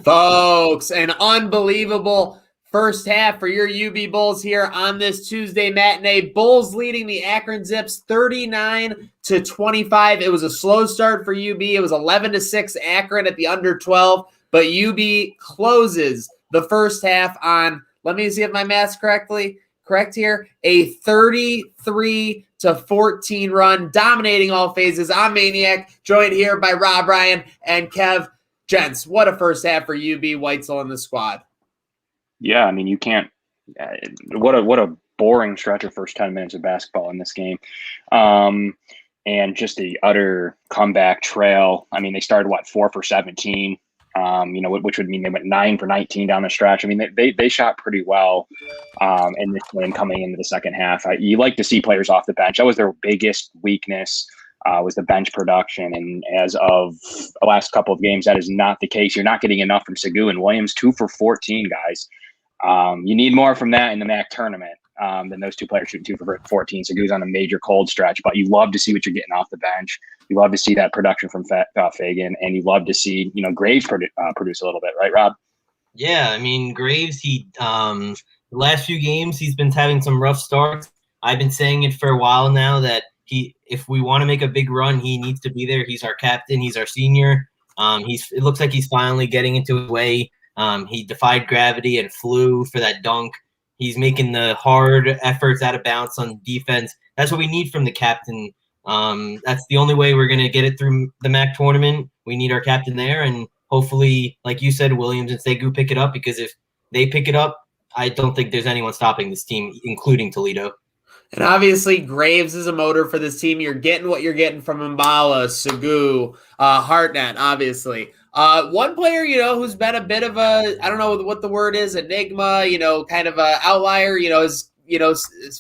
Folks, an unbelievable first half for your UB Bulls here on this Tuesday matinee. Bulls leading the Akron Zips 39-25. It was a slow start for UB. It was 11-6 Akron at the under 12, but UB closes the first half on, let me see if my math's correct here, a 33-14 run, dominating all phases. I'm Maniac, joined here by Rob Ryan and Kev. Gents, what a first half for UB Weitzel and the squad. Yeah, I mean, you can't what a boring stretch of first 10 minutes of basketball in this game. And just the utter comeback trail. I mean, they started 4 for 17, which would mean they went 9 for 19 down the stretch. I mean, they shot pretty well in this game coming into the second half. You like to see players off the bench. That was their biggest weakness. Was the bench production. And as of the last couple of games, that is not the case. You're not getting enough from Segu and Williams, 2 for 14, guys. You need more from that in the MAC tournament than those two players shooting 2 for 14. Segu's on a major cold stretch, but you love to see what you're getting off the bench. You love to see that production from Fagan, and you love to see, Graves produce a little bit, right, Rob? Yeah, I mean, Graves, the last few games, he's been having some rough starts. I've been saying it for a while now that if we want to make a big run, he needs to be there. He's our captain. He's our senior. It looks like he's finally getting into his way. He defied gravity and flew for that dunk. He's making the hard efforts out of bounds on defense. That's what we need from the captain. That's the only way we're going to get it through the MAC tournament. We need our captain there, and hopefully, like you said, Williams and Segu pick it up, because if they pick it up, I don't think there's anyone stopping this team, including Toledo. And obviously, Graves is a motor for this team. You're getting what you're getting from Mbala, Segu, Hartnett, obviously. One player, who's been a bit of a, I don't know what the word is, enigma, kind of a outlier, his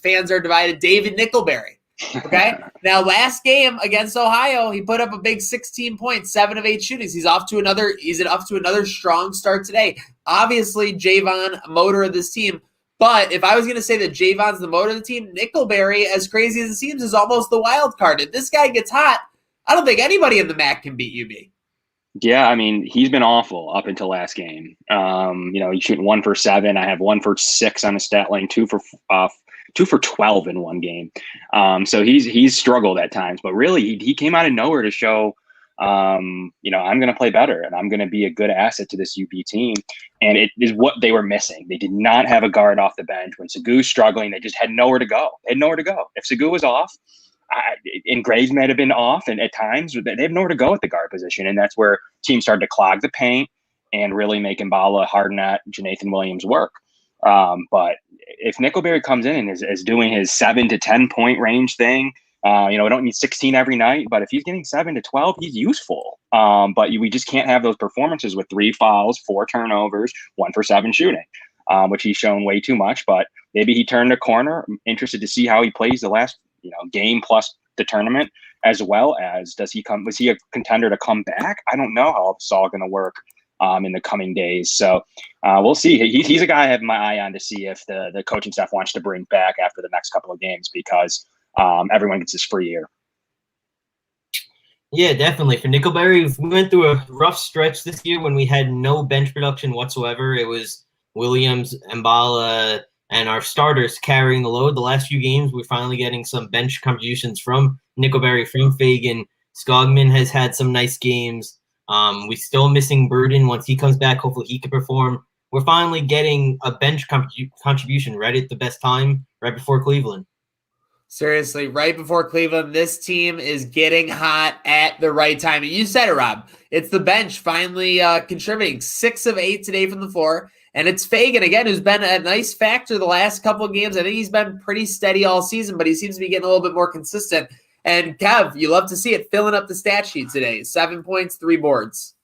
fans are divided, David Nickelberry. Okay. Now, last game against Ohio, he put up a big 16 points, 7 of 8 shootings. He's off to another strong start today. Obviously, Javon, motor of this team. But if I was going to say that Javon's the motor of the team, Nickelberry, as crazy as it seems, is almost the wild card. If this guy gets hot, I don't think anybody in the MAC can beat UB. Yeah, I mean, he's been awful up until last game. He's shooting 1 for 7. I have 1 for 6 on the stat line, 2 for 12 in one game. So he's struggled at times, but really he came out of nowhere to show, I'm going to play better and I'm going to be a good asset to this UB team. And it is what they were missing. They did not have a guard off the bench. When Segu's struggling, they just had nowhere to go. If Segu was off, and Graves might have been off, and at times they have nowhere to go at the guard position. And that's where teams started to clog the paint and really make Mbala, Hartnett, Janathan Williams work. But if Nickelberry comes in and is doing his 7 to 10 point range thing, we don't need 16 every night, but if he's getting 7 to 12, he's useful. But we just can't have those performances with 3 fouls, 4 turnovers, 1 for 7 shooting, which he's shown way too much. But maybe he turned a corner. I'm interested to see how he plays the last game plus the tournament, as well as was he a contender to come back? I don't know how it's all going to work in the coming days. So we'll see. He's a guy I have my eye on to see if the coaching staff wants to bring back after the next couple of games, because everyone gets this free year. Yeah, definitely. For Nickelberry, we went through a rough stretch this year when we had no bench production whatsoever. It was Williams, Mbala, and our starters carrying the load. The last few games, we're finally getting some bench contributions from Nickelberry, from Fagan. Skogman has had some nice games. We're still missing Burden. Once he comes back, hopefully he can perform. We're finally getting a bench contribution right at the best time, right before Cleveland. Seriously, right before Cleveland, this team is getting hot at the right time. And you said it, Rob. It's the bench finally contributing 6 of 8 today from the floor. And it's Fagan, again, who's been a nice factor the last couple of games. I think he's been pretty steady all season, but he seems to be getting a little bit more consistent. And Kev, you love to see it filling up the stat sheet today. 7 points, 3 boards.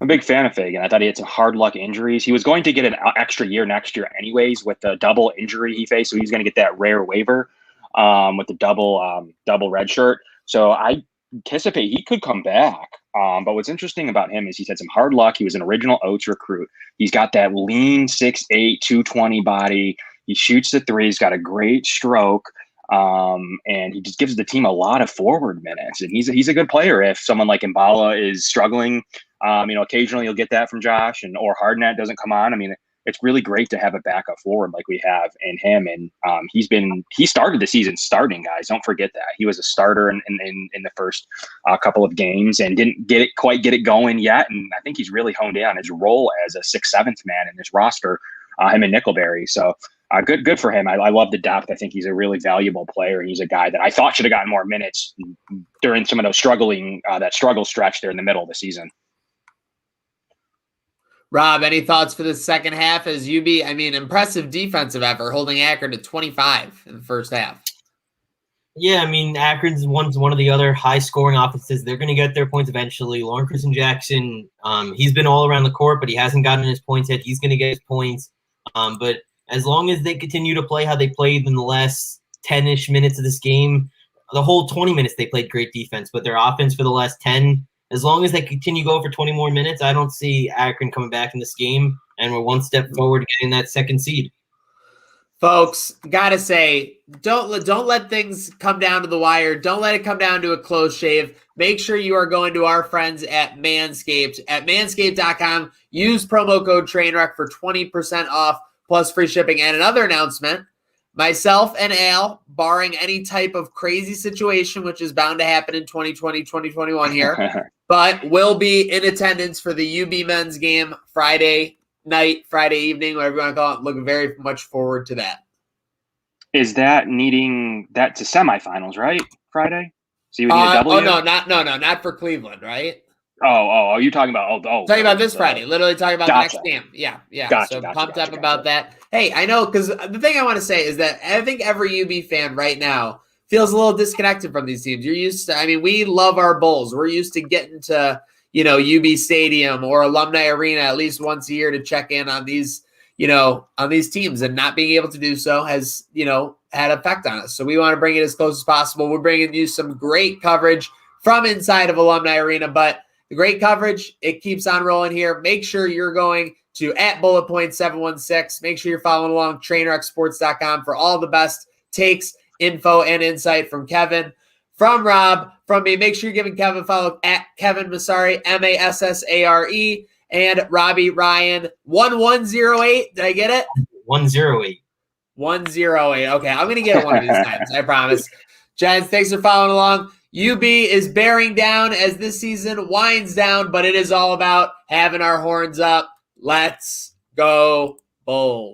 I'm a big fan of Fagan. I thought he had some hard luck injuries. He was going to get an extra year next year anyways with the double injury he faced. So he's going to get that rare waiver with the double red shirt. So I anticipate he could come back. But what's interesting about him is he's had some hard luck. He was an original Oats recruit. He's got that lean 6'8", 220 body. He shoots the three. He's got a great stroke. And he just gives the team a lot of forward minutes. And he's a good player if someone like Mbala is struggling Occasionally you'll get that from Josh or Hardnett doesn't come on. I mean, it's really great to have a backup forward like we have in him. And he started the season starting, guys. Don't forget that. He was a starter in the first couple of games and didn't quite get it going yet. And I think he's really honed in on his role as a 6th, 7th man in this roster, him and Nickelberry. So good for him. I love the depth. I think he's a really valuable player. And he's a guy that I thought should have gotten more minutes during some of those that struggle stretch there in the middle of the season. Rob, any thoughts for the second half as UB? I mean, impressive defensive effort holding Akron to 25 in the first half. Yeah, I mean, Akron's one of the other high-scoring offenses. They're going to get their points eventually. Lauren Christian Jackson, he's been all around the court, but he hasn't gotten his points yet. He's going to get his points. But as long as they continue to play how they played in the last 10-ish minutes of this game, the whole 20 minutes they played great defense, but their offense for the last 10, as long as they continue to go for 20 more minutes, I don't see Akron coming back in this game, and we're one step forward to getting that 2nd seed. Folks, gotta say, don't let things come down to the wire. Don't let it come down to a close shave. Make sure you are going to our friends at Manscaped. At manscaped.com, use promo code TRAINWRECK for 20% off plus free shipping. And another announcement, myself and Al, barring any type of crazy situation, which is bound to happen in 2020, 2021 here, but will be in attendance for the UB men's game Friday night, Friday evening, whatever you want to call it. Looking very much forward to that. Is that needing that to semifinals, right? Friday? So you would need a W? Oh, not for Cleveland, right? Oh, are you talking about? Talking about this Friday. Literally talking about the next game. Yeah. Gotcha, Pumped up about that. Hey, I know, because the thing I want to say is that I think every UB fan right now feels a little disconnected from these teams. You're used to, I mean, we love our Bulls. We're used to getting to, UB Stadium or Alumni Arena at least once a year to check in on these, on these teams, and not being able to do so has, had effect on us. So we want to bring it as close as possible. We're bringing you some great coverage from inside of Alumni Arena, but the great coverage, it keeps on rolling here. Make sure you're going to @BulletPoint716. Make sure you're following along TrainWreckSports.com for all the best takes, info, and insight from Kevin, from Rob, from me. Make sure you're giving Kevin a follow at Kevin Massare, Massare, and Robbie Ryan 1108. Did I get it? 108. 108. Okay, I'm gonna get it one of these times. I promise. Giants, thanks for following along. UB is bearing down as this season winds down, but it is all about having our horns up. Let's go, Bulls.